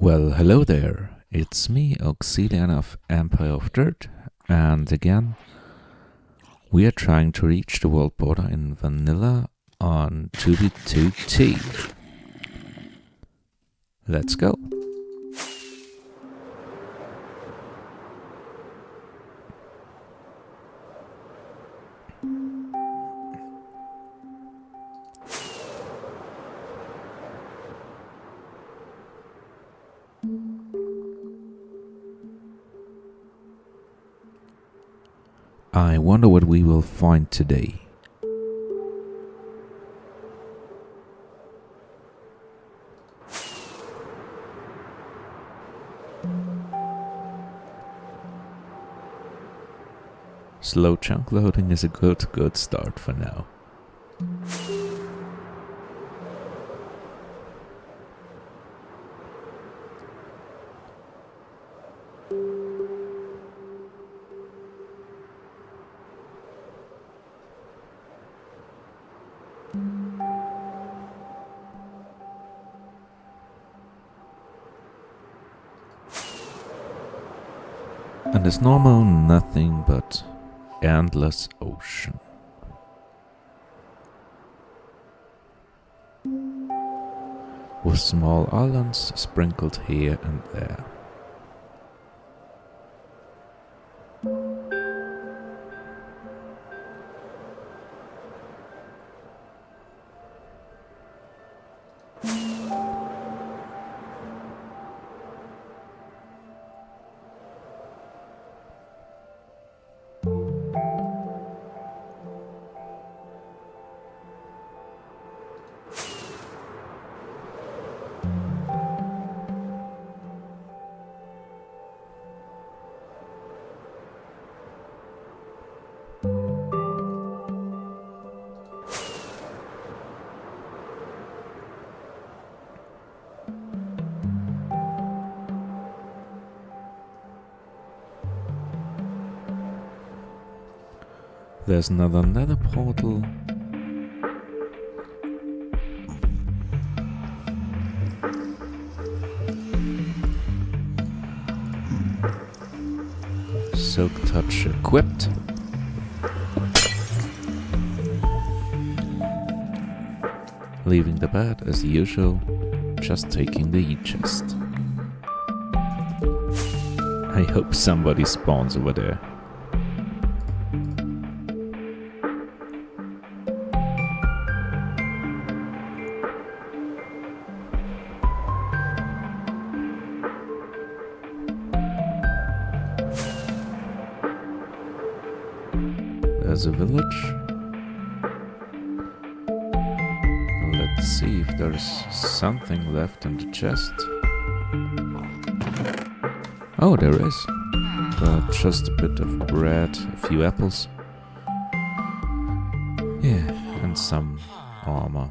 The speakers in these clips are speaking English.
Well, hello there. It's me, Oxilian of Empire of Dirt, and again, we are trying to reach the world border in vanilla on 2b2t. Let's go. I wonder what we will find today. Slow chunk loading is a good start for now. And as normal, nothing but endless ocean. With small islands sprinkled here and there. There's another nether portal. Silk touch equipped. Leaving the bed as usual, just taking the E-chest. I hope somebody spawns over there. There's a village. Let's see if there's something left in the chest. Oh, there is. But just a bit of bread, a few apples. Yeah, and some armor.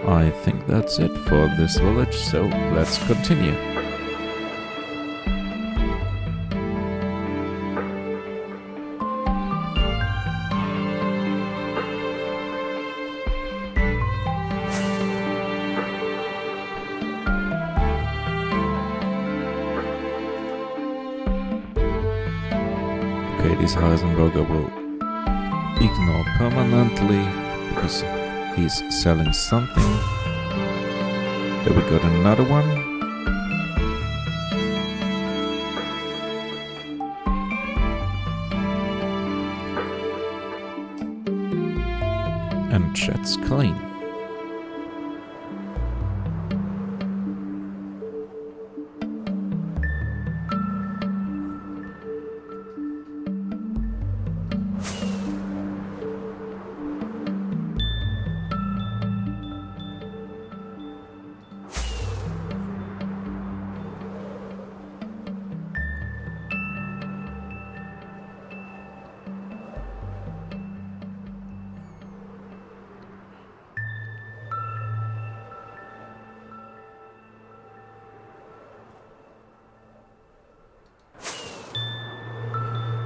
I think that's it for this village, so let's continue. Okay, this Heisenberger will ignore permanently because he's selling something. There we got another one. And chat's clean.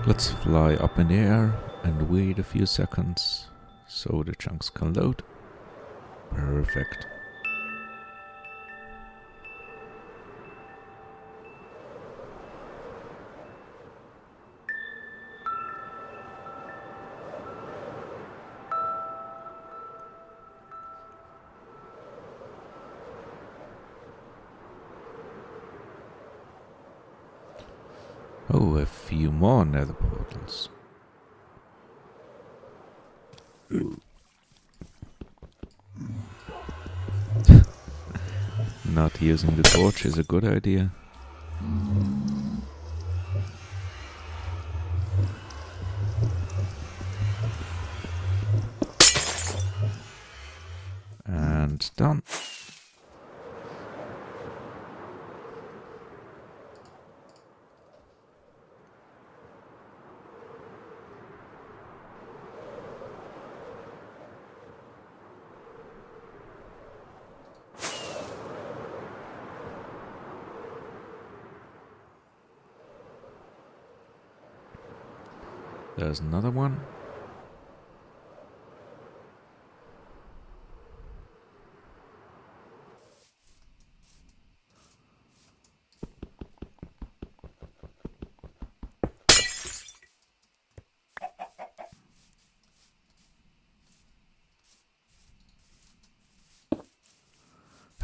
Let's fly up in the air and wait a few seconds so the chunks can load. Perfect. Oh, a few more nether portals. Not using the torch is a good idea. And done. There's another one.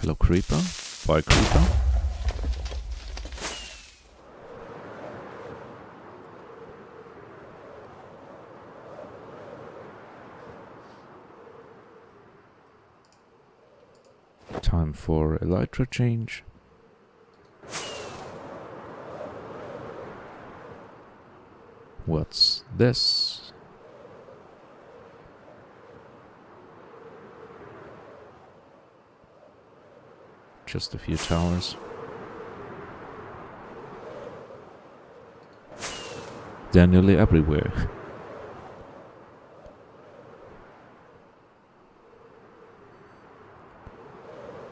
Hello, creeper. Bye, creeper. Time for elytra change. What's this? Just a few towers. They're nearly everywhere.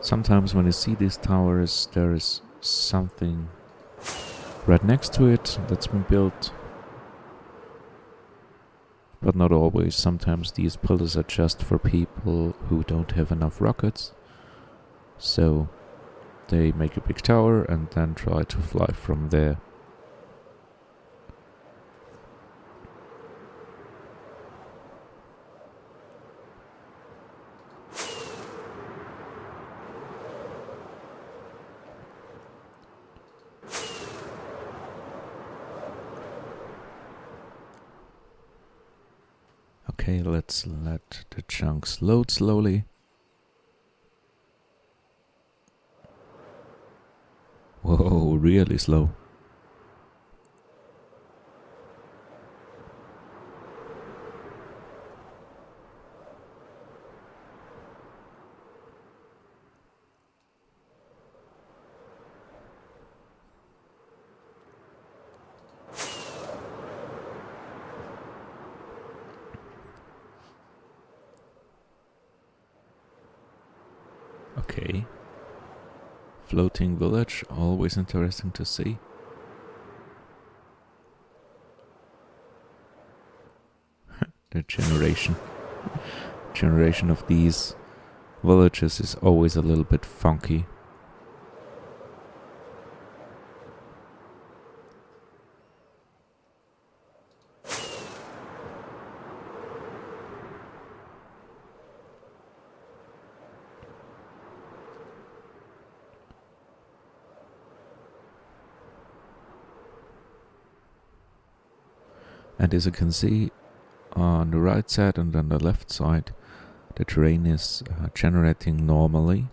Sometimes when you see these towers, there is something right next to it that's been built. But not always. Sometimes these pillars are just for people who don't have enough rockets. So they make a big tower and then try to fly from there. Okay, let's let the chunks load slowly. Whoa, really slow. Okay. Floating village, always interesting to see. The generation of these villages is always a little bit funky. And as you can see, on the right side and on the left side, the terrain is generating normally,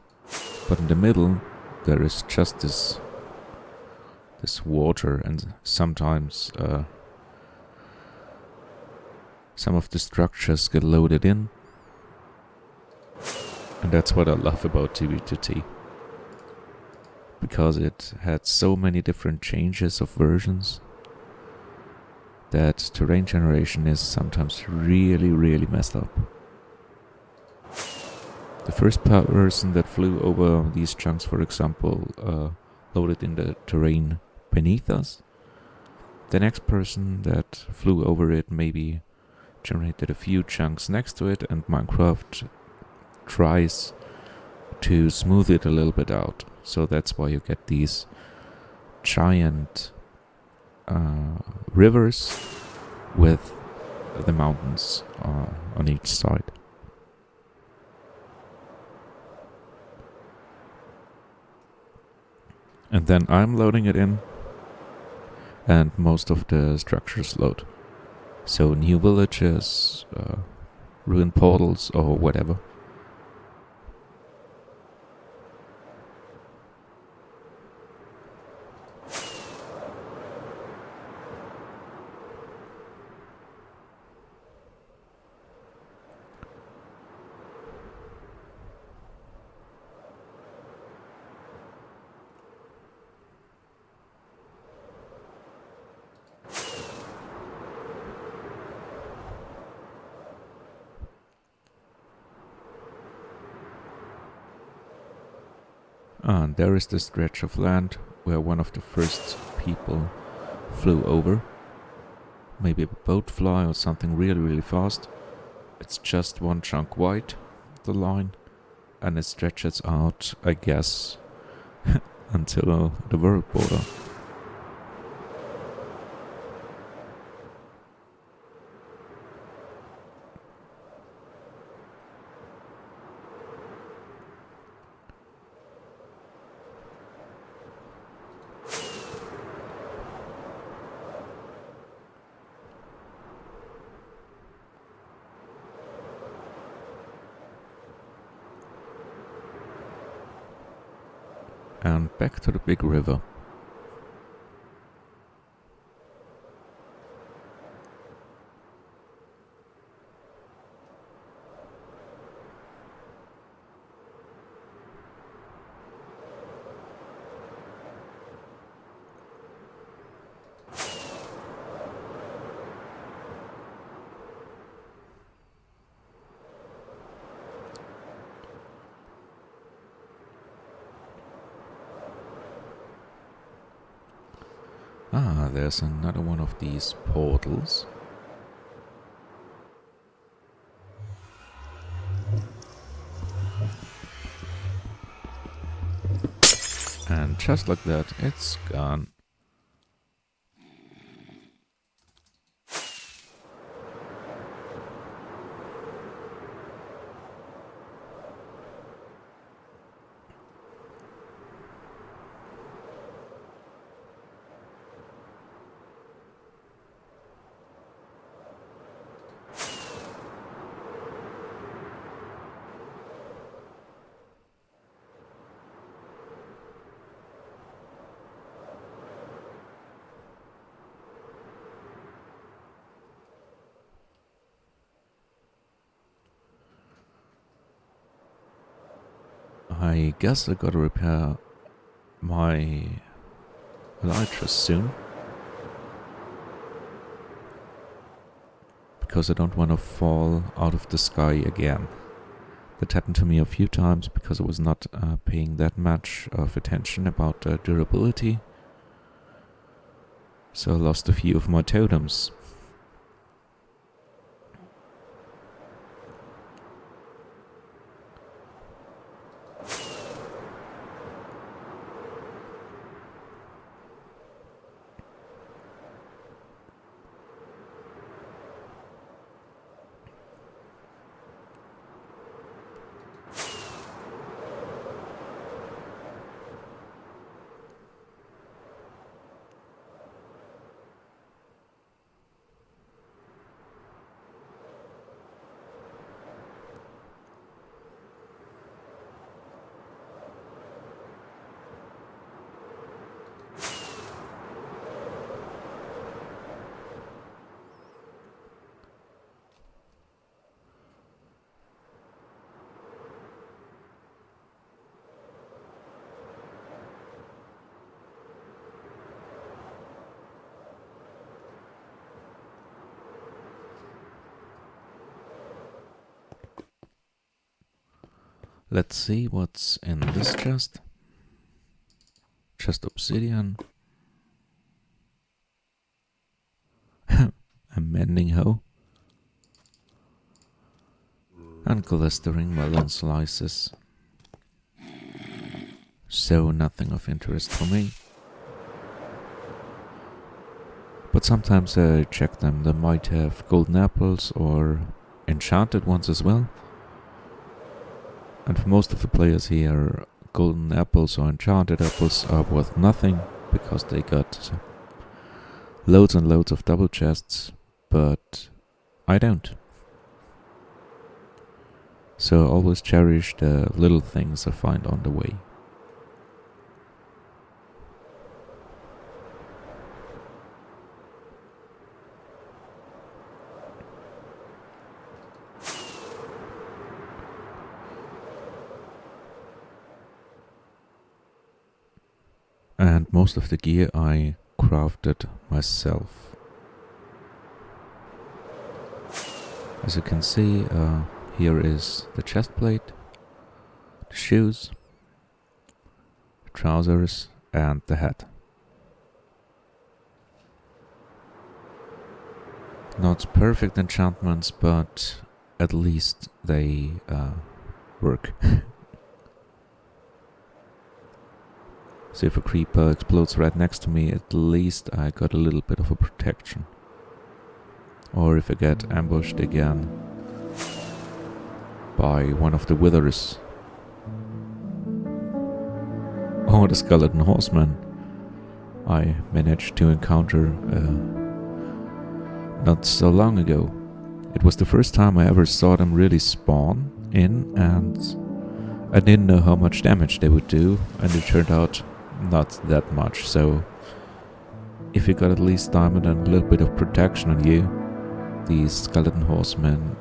but in the middle there is just this water, and sometimes some of the structures get loaded in, and that's what I love about TB2T, because it had so many different changes of versions that terrain generation is sometimes really messed up. The first person that flew over these chunks, for example, loaded in the terrain beneath us. The next person that flew over it maybe generated a few chunks next to it, and Minecraft tries to smooth it a little bit out. So that's why you get these giant rivers with the mountains on each side. And then I'm loading it in, and most of the structures load. So new villages, ruined portals, or whatever. And there is the stretch of land where one of the first people flew over. Maybe a boat fly or something really, really fast. It's just one chunk wide, the line, and it stretches out, I guess, until the world border. And back to the big river. Ah, there's another one of these portals. And just like that, it's gone. I guess I gotta repair my elytra soon. Because I don't want to fall out of the sky again. That happened to me a few times because I was not paying that much of attention about durability. So I lost a few of my totems. Let's see what's in this chest. Just obsidian. A mending hoe. And glistering melon slices. So nothing of interest for me. But sometimes I check them. They might have golden apples or enchanted ones as well. And for most of the players here, golden apples or enchanted apples are worth nothing because they got loads and loads of double chests, but I don't. So I always cherish the little things I find on the way. And most of the gear I crafted myself. As you can see, here is the chest plate, the shoes, the trousers, and the hat. Not perfect enchantments, but at least they work. So if a creeper explodes right next to me, at least I got a little bit of a protection. Or if I get ambushed again by one of the withers. Oh, the skeleton horseman I managed to encounter not so long ago. It was the first time I ever saw them really spawn in, and I didn't know how much damage they would do, and it turned out not that much. So if you got at least diamond and a little bit of protection on you, these skeleton horsemen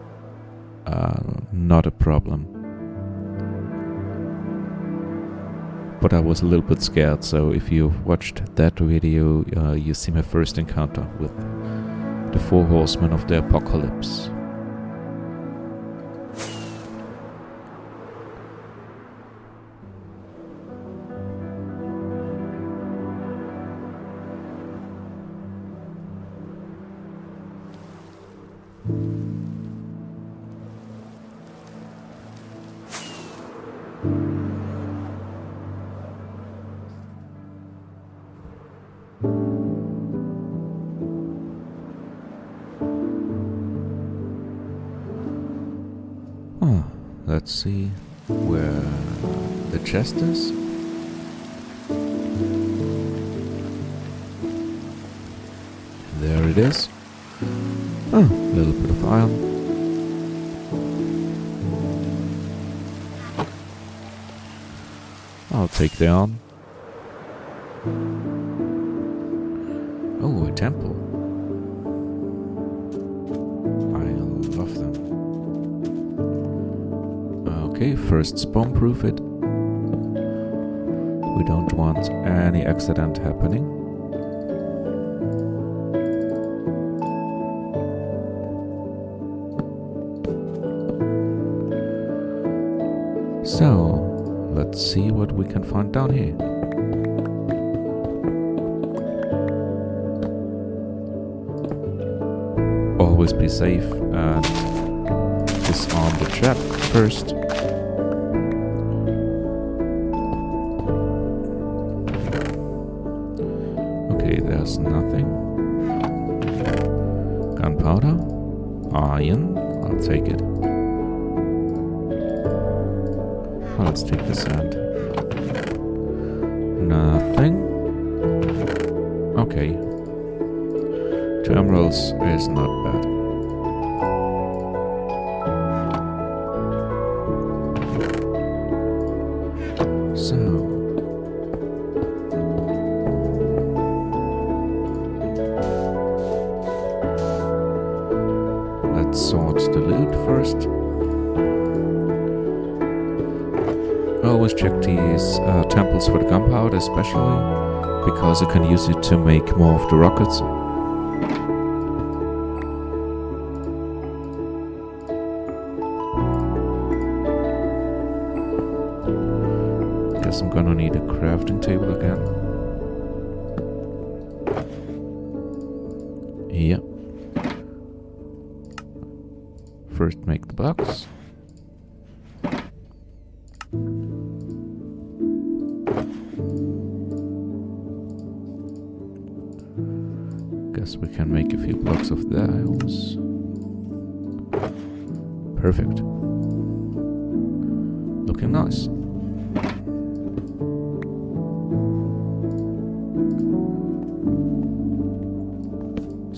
are not a problem. But I was a little bit scared, so if you've watched that video, you see my first encounter with the 4 horsemen of the apocalypse. Let's see where the chest is. There it is. Oh, a little bit of iron. I'll take the iron. Oh, a temple. I love them. Okay, first spawn-proof it. We don't want any accident happening. So, let's see what we can find down here. Always be safe and disarm the trap first. Okay, there's nothing. Gunpowder, iron, I'll take it. Let's take the sand. Nothing. Okay. 2 emeralds is not bad. So. Let's sort the loot first. I always check these temples for the gunpowder, especially because you can use it to make more of the rockets. Guess I'm gonna need a crafting table again. Yep. First make the box. Perfect. Looking nice.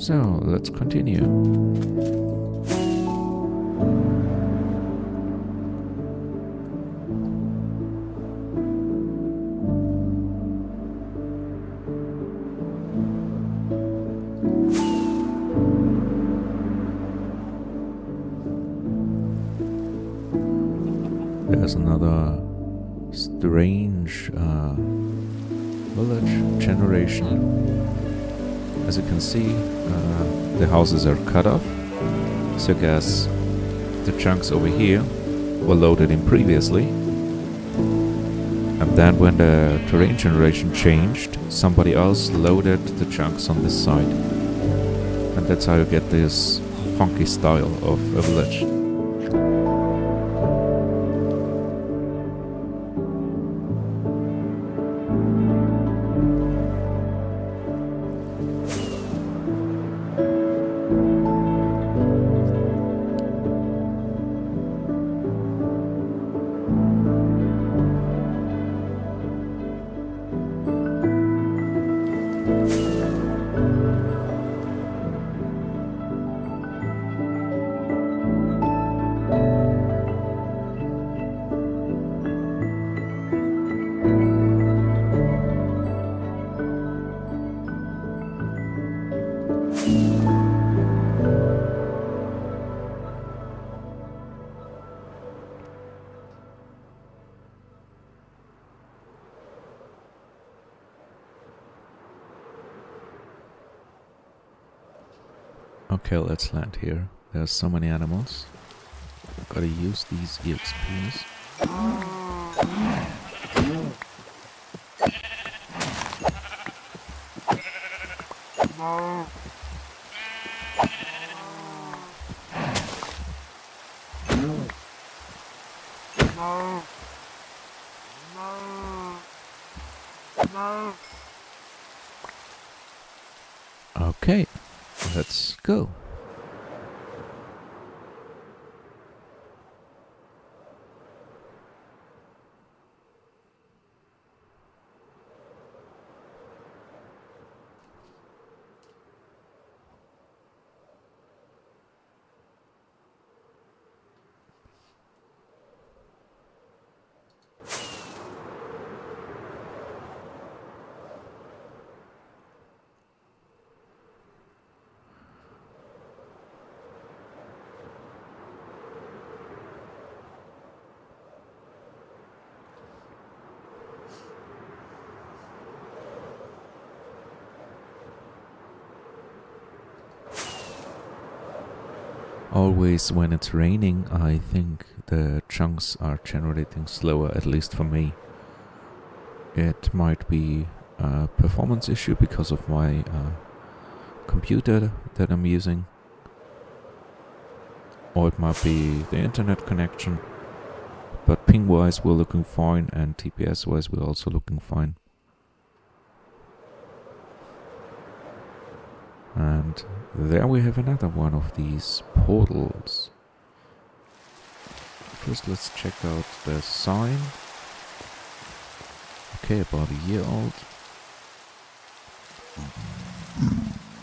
So, let's continue. There's another strange village generation. As you can see, the houses are cut off, so I guess the chunks over here were loaded in previously, and then when the terrain generation changed, somebody else loaded the chunks on this side, and that's how you get this funky style of a village. Okay, let's land here. There's so many animals. Gotta use these EXPs. Okay, let's go. Always when it's raining, I think the chunks are generating slower, at least for me. It might be a performance issue because of my computer that I'm using, or it might be the internet connection, but ping-wise we're looking fine, and TPS-wise we're also looking fine. And there we have another one of these portals. First let's check out the sign. Okay, about a year old.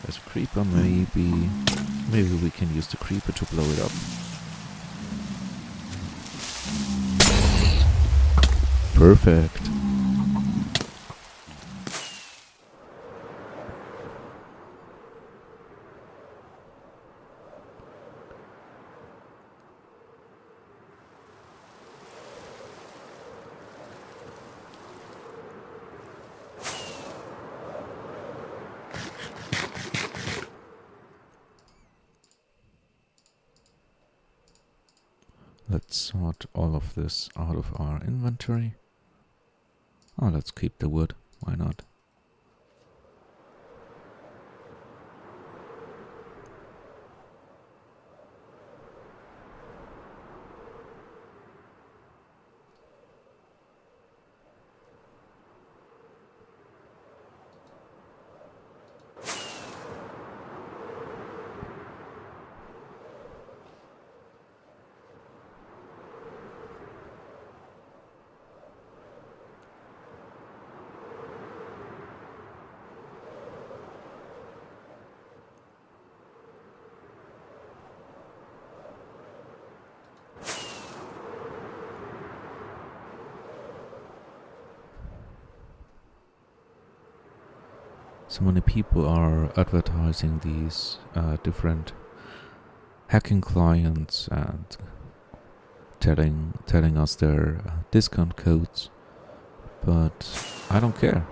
There's a creeper, maybe we can use the creeper to blow it up. Perfect. Let's sort all of this out of our inventory. Oh, let's keep the wood. Why not? So many people are advertising these different hacking clients and telling us their discount codes, but I don't care.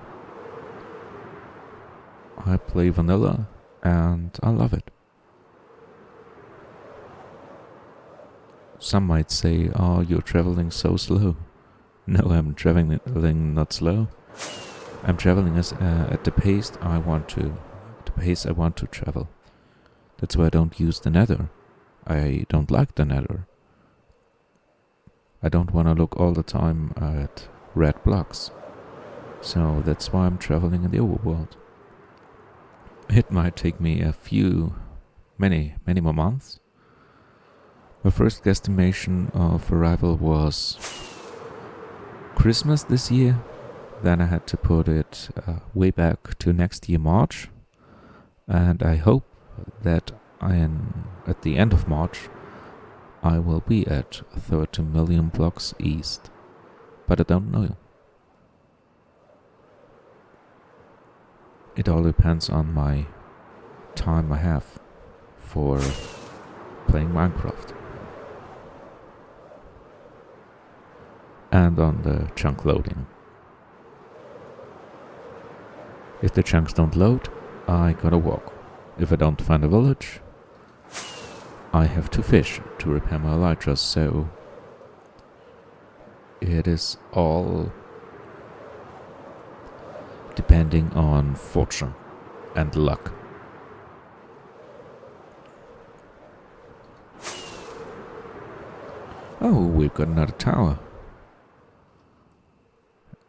I play vanilla and I love it. Some might say, "Oh, you're traveling so slow." No, I'm traveling not slow. I'm traveling at the pace I want to travel. That's why I don't use the nether. I don't like the nether. I don't want to look all the time at red blocks. So that's why I'm traveling in the overworld. It might take me many more months. My first guesstimation of arrival was Christmas this year. Then I had to put it way back to next year March. And I hope that at the end of March I will be at 30 million blocks east. But I don't know. It all depends on my time I have for playing Minecraft. And on the chunk loading. If the chunks don't load, I gotta walk. If I don't find a village, I have to fish to repair my elytras, so it is all depending on fortune and luck. Oh, we've got another tower.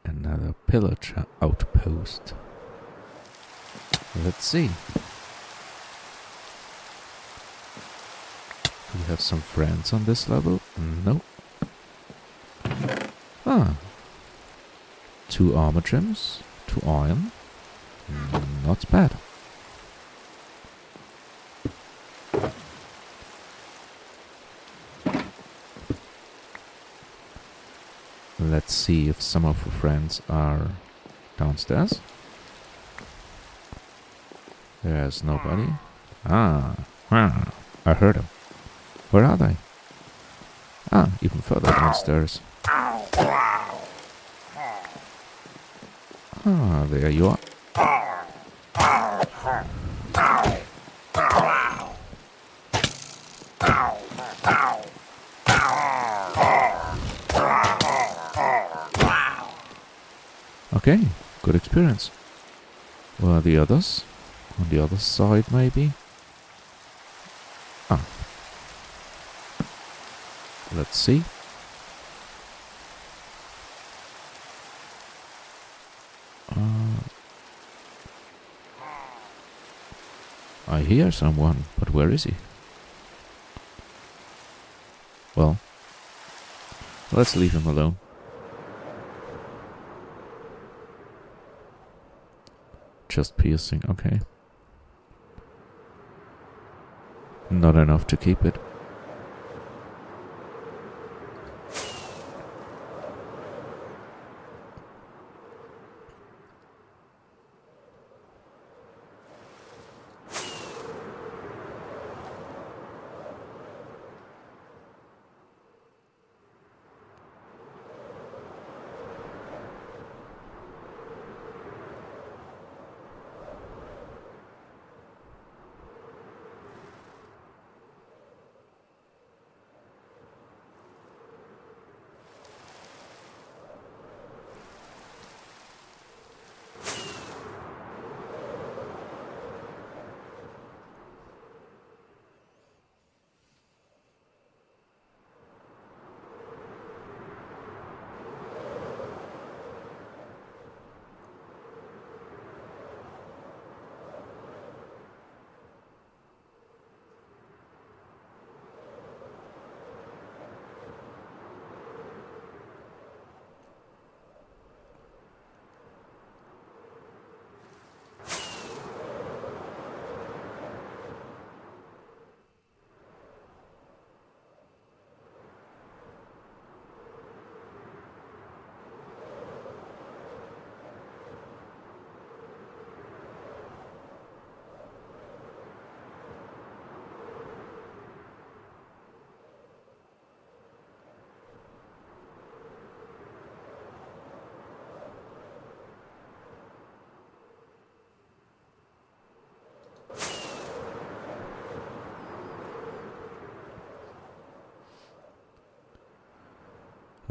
Another pillager outpost. Let's see. Do we have some friends on this level? No. Ah. 2 armor gems, 2 iron. Not bad. Let's see if some of our friends are downstairs. There's nobody. I heard them. Where are they? Even further downstairs. There you are. Okay, good experience. Where are the others? On the other side, maybe? Let's see. I hear someone, but where is he? Well, let's leave him alone. Just piercing, okay. Not enough to keep it.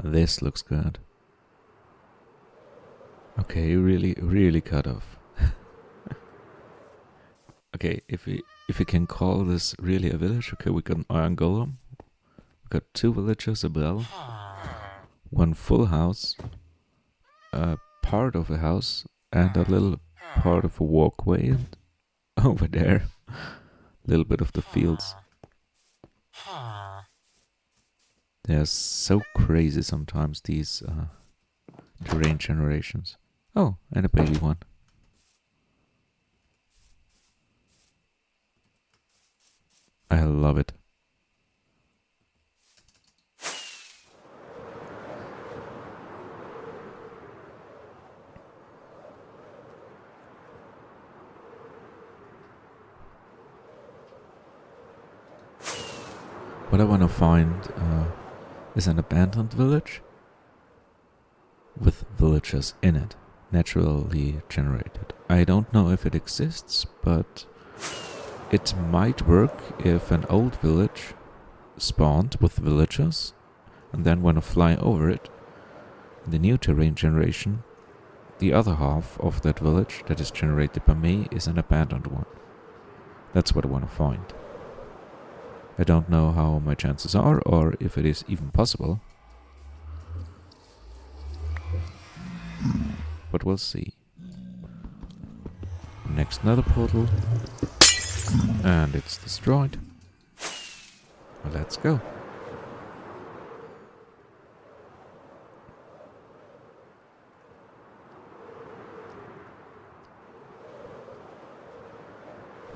This looks good. Okay, really cut off. Okay, if we can call this really a village, okay, we got an iron golem. We got 2 villagers, a bell, 1 full house, a part of a house, and a little part of a walkway, and over there, a little bit of the fields. They're so crazy sometimes, these terrain generations. Oh, and a baby one. I love it. What I want to find is an abandoned village with villagers in it, naturally generated. I don't know if it exists, but it might work if an old village spawned with villagers, and then when I fly over it, in the new terrain generation, the other half of that village that is generated by me is an abandoned one. That's what I want to find. I don't know how my chances are, or if it is even possible. But we'll see. Next nether portal. And it's destroyed. Let's go.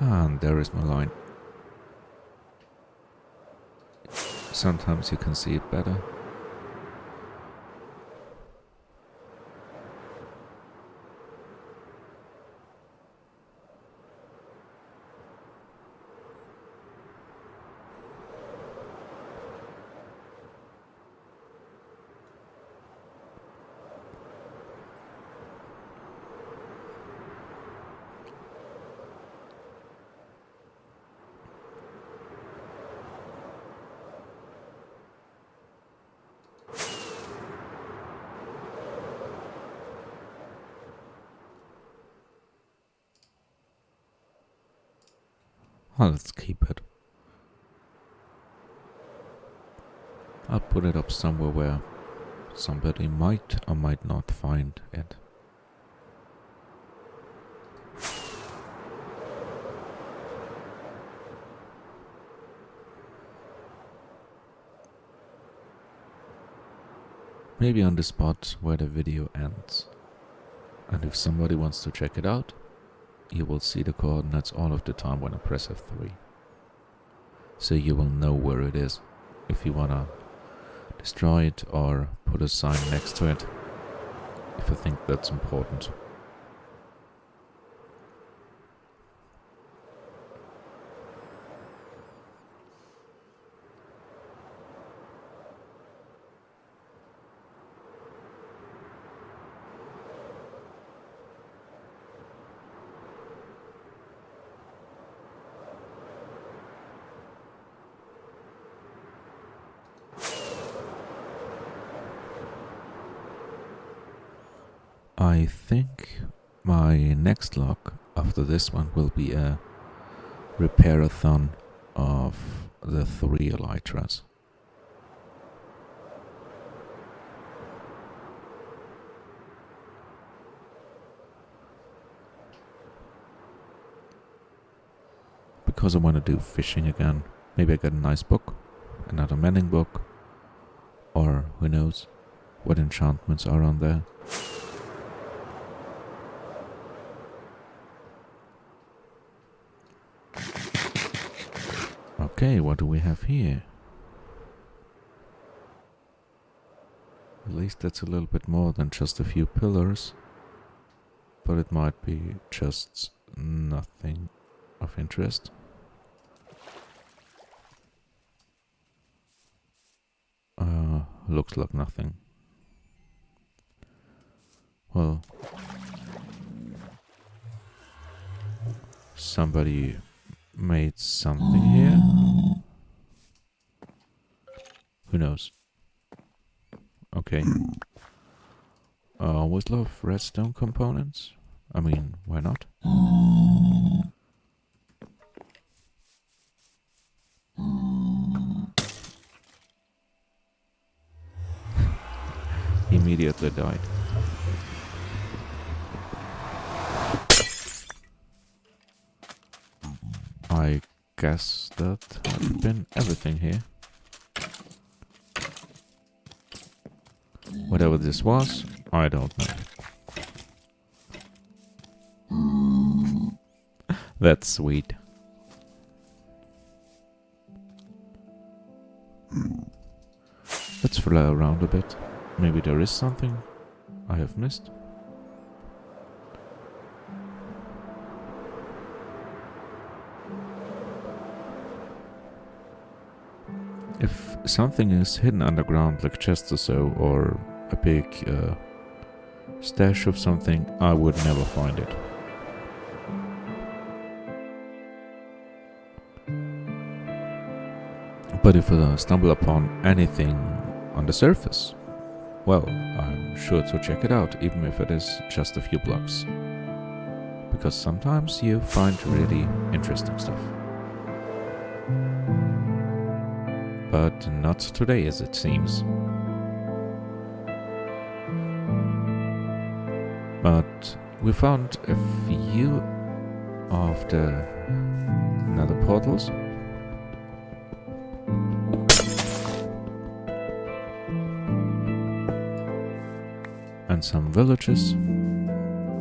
And there is my line. Sometimes you can see it better. Well, let's keep it. I'll put it up somewhere where somebody might or might not find it. Maybe on the spot where the video ends. And if somebody wants to check it out, you will see the coordinates all of the time when I press F3. So you will know where it is if you wanna destroy it or put a sign next to it, if I think that's important. I think my next log after this one will be a repair-a-thon of the 3 elytras. Because I want to do fishing again. Maybe I get a nice book, another mending book, or who knows what enchantments are on there. Okay, what do we have here? At least that's a little bit more than just a few pillars. But it might be just nothing of interest. Looks like nothing. Well, somebody made something here. Who knows? Okay. Always love redstone components. I mean, why not? Immediately died. I guess that had been everything here. Whatever this was, I don't know. That's sweet. Let's fly around a bit. Maybe there is something I have missed. If something is hidden underground, like chests or so, or a big stash of something, I would never find it. But if I stumble upon anything on the surface, well, I'm sure to check it out, even if it is just a few blocks. Because sometimes you find really interesting stuff. But not today, as it seems. But we found a few of the nether portals. And some villages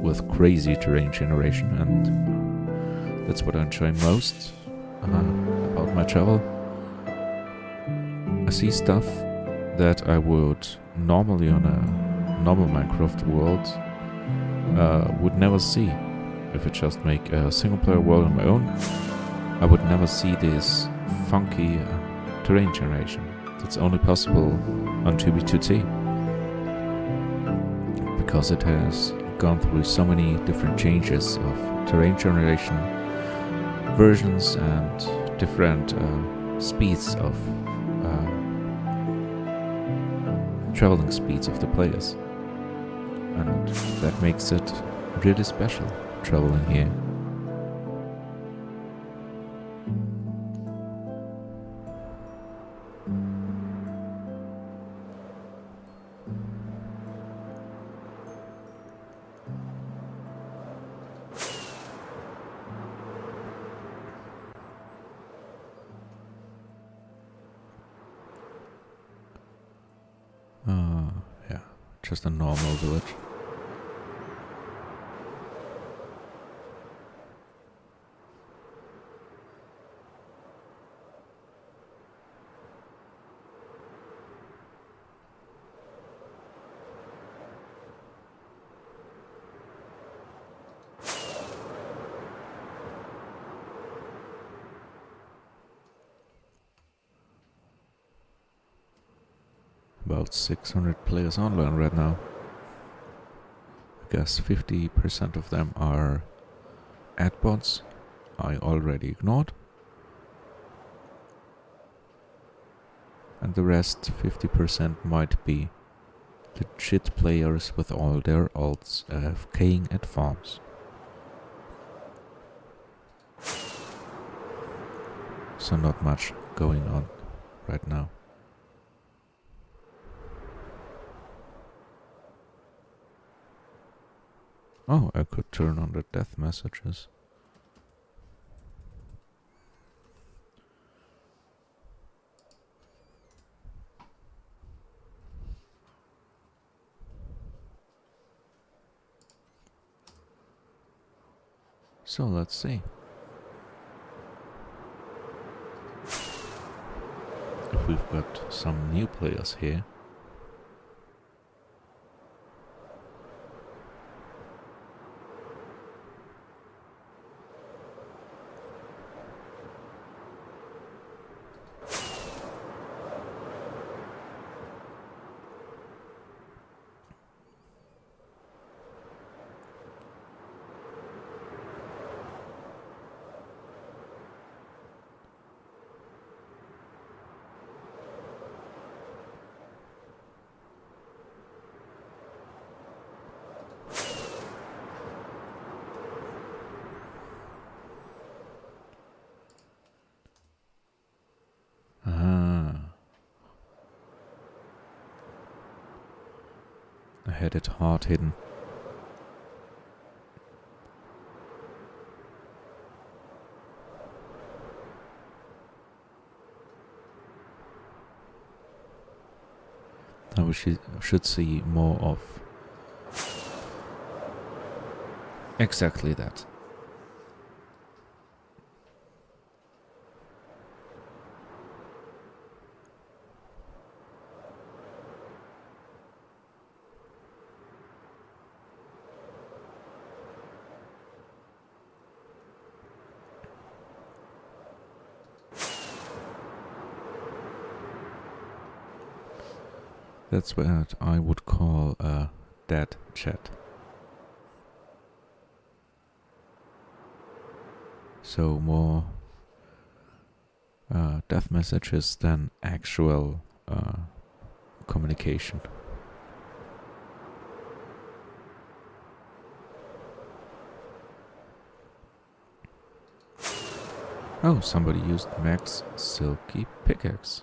with crazy terrain generation, and that's what I enjoy most about my travel. I see stuff that I would normally on a normal Minecraft world would never see. If I just make a single player world on my own, I would never see this funky terrain generation. That's only possible on 2b2t. Because it has gone through so many different changes of terrain generation, versions, and different speeds of traveling speeds of the players. And that makes it really special, traveling here. Yeah, just a normal village. About 600 players online right now. I guess 50% of them are ad bots I already ignored. And the rest 50% might be legit players with all their alts AFKing at farms. So not much going on right now. Oh, I could turn on the death messages. So let's see. If we've got some new players here. had it hard hidden. Now we should see more of exactly that. That's what I would call a dead chat. So more death messages than actual communication. Oh, somebody used Mac's silky pickaxe.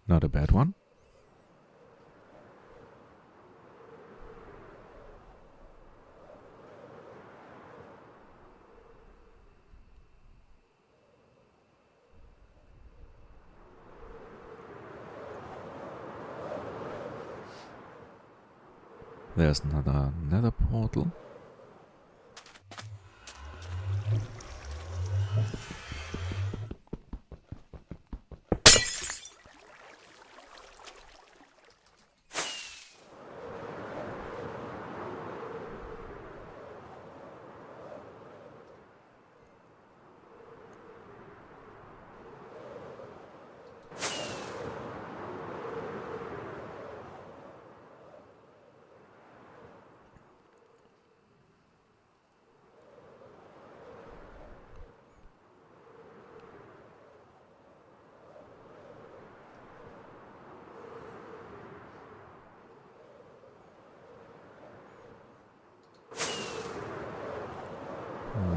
Not a bad one. There's another nether portal.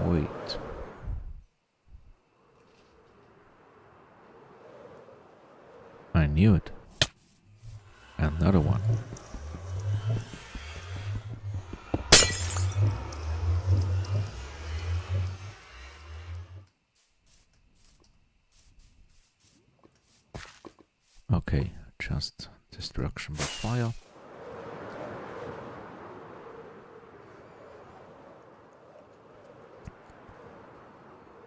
Wait. I knew it. Another one. Okay, just destruction by fire.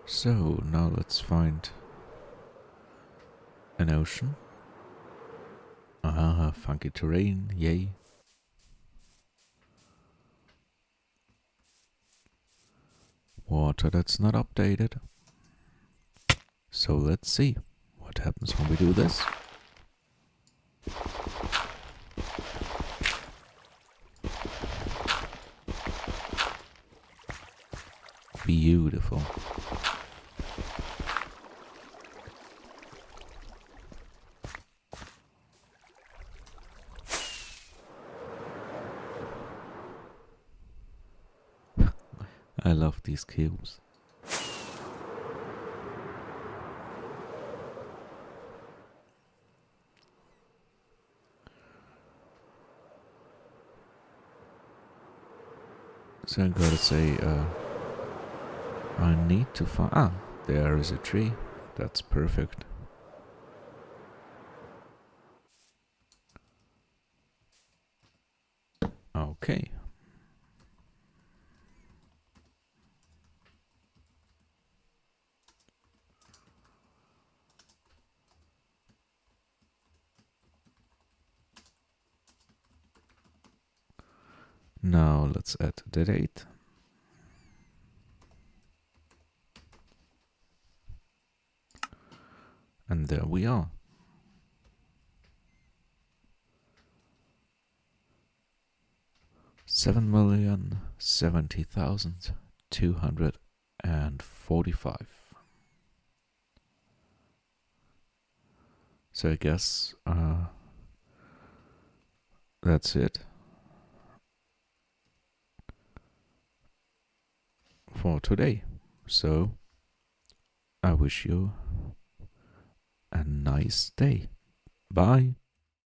So now let's find an ocean. Ah, funky terrain, yay. Water that's not updated. So let's see what happens when we do this. Beautiful. I love these cubes. So I gotta say, I need to find... Ah, there is a tree. That's perfect. Okay. Now let's add the date. And there we are. 7,070,245. So I guess that's it for today. So I wish you a nice day. Bye.